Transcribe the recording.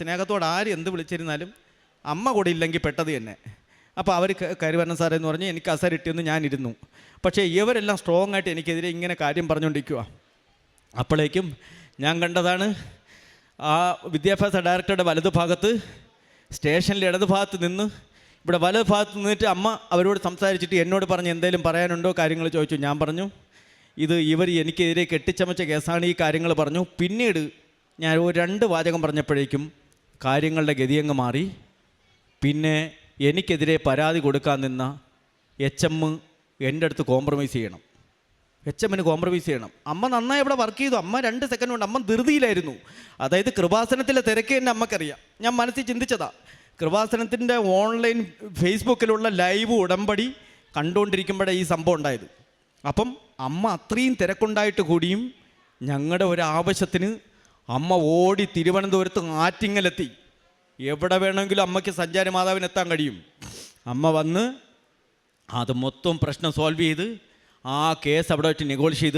സ്നേഹത്തോട് ആര് എന്ത് വിളിച്ചിരുന്നാലും അമ്മ കൂടെ ഇല്ലെങ്കിൽ പെട്ടത് തന്നെ. അപ്പോൾ അവർ കരുവരണം സാറേ എന്ന് പറഞ്ഞ് എനിക്ക് അസരിട്ടിയെന്ന് ഞാനിരുന്നു. പക്ഷേ ഇവരെല്ലാം സ്ട്രോങ് ആയിട്ട് എനിക്കെതിരെ ഇങ്ങനെ കാര്യം പറഞ്ഞുകൊണ്ടിരിക്കുക. അപ്പോഴേക്കും ഞാൻ കണ്ടതാണ് ആ വിദ്യാഭ്യാസ ഡയറക്ടറുടെ വലതുഭാഗത്ത് സ്റ്റേഷനിൽ ഇടതുഭാഗത്ത് നിന്ന് ഇവിടെ വലതുഭാഗത്ത് നിന്നിട്ട് അമ്മ അവരോട് സംസാരിച്ചിട്ട് എന്നോട് പറഞ്ഞ് എന്തെങ്കിലും പറയാനുണ്ടോ കാര്യങ്ങൾ ചോദിച്ചു. ഞാൻ പറഞ്ഞു ഇവർ എനിക്കെതിരെ കെട്ടിച്ചമച്ച കേസാണ്, ഈ കാര്യങ്ങൾ പറഞ്ഞു. പിന്നീട് ഞാൻ ഒരു 2 വാചകം പറഞ്ഞപ്പോഴേക്കും കാര്യങ്ങളുടെ ഗതിയങ്ങ് മാറി. പിന്നെ എനിക്കെതിരെ പരാതി കൊടുക്കാൻ നിന്ന HM എൻ്റെ അടുത്ത് കോംപ്രമൈസ് ചെയ്യണം, HMന് കോംപ്രമൈസ് ചെയ്യണം. അമ്മ നന്നായി ഇവിടെ വർക്ക് ചെയ്തു. അമ്മ 2 സെക്കൻഡ് കൊണ്ട് അമ്മ ധൃതിയിലായിരുന്നു. അതായത് കൃപാസനത്തിലെ തിരക്ക് തന്നെ അമ്മക്കറിയാം. ഞാൻ മനസ്സിൽ ചിന്തിച്ചതാ, കൃപാസനത്തിൻ്റെ ഓൺലൈൻ ഫേസ്ബുക്കിലുള്ള ലൈവ് ഉടമ്പടി കണ്ടുകൊണ്ടിരിക്കുമ്പോഴേ ഈ സംഭവം ഉണ്ടായത്. അപ്പം അമ്മ അത്രയും തിരക്കുണ്ടായിട്ട് കൂടിയും ഞങ്ങളുടെ ഒരാവശ്യത്തിന് അമ്മ ഓടി തിരുവനന്തപുരത്ത് ആറ്റിങ്ങലെത്തി. എവിടെ വേണമെങ്കിലും അമ്മയ്ക്ക് സഞ്ചാര മാതാവിനെത്താൻ കഴിയും. അമ്മ വന്ന് അത് മൊത്തം പ്രശ്നം സോൾവ് ചെയ്ത് ആ കേസ് അവിടെ വെച്ച് നെഗോഷിയേറ്റ് ചെയ്ത്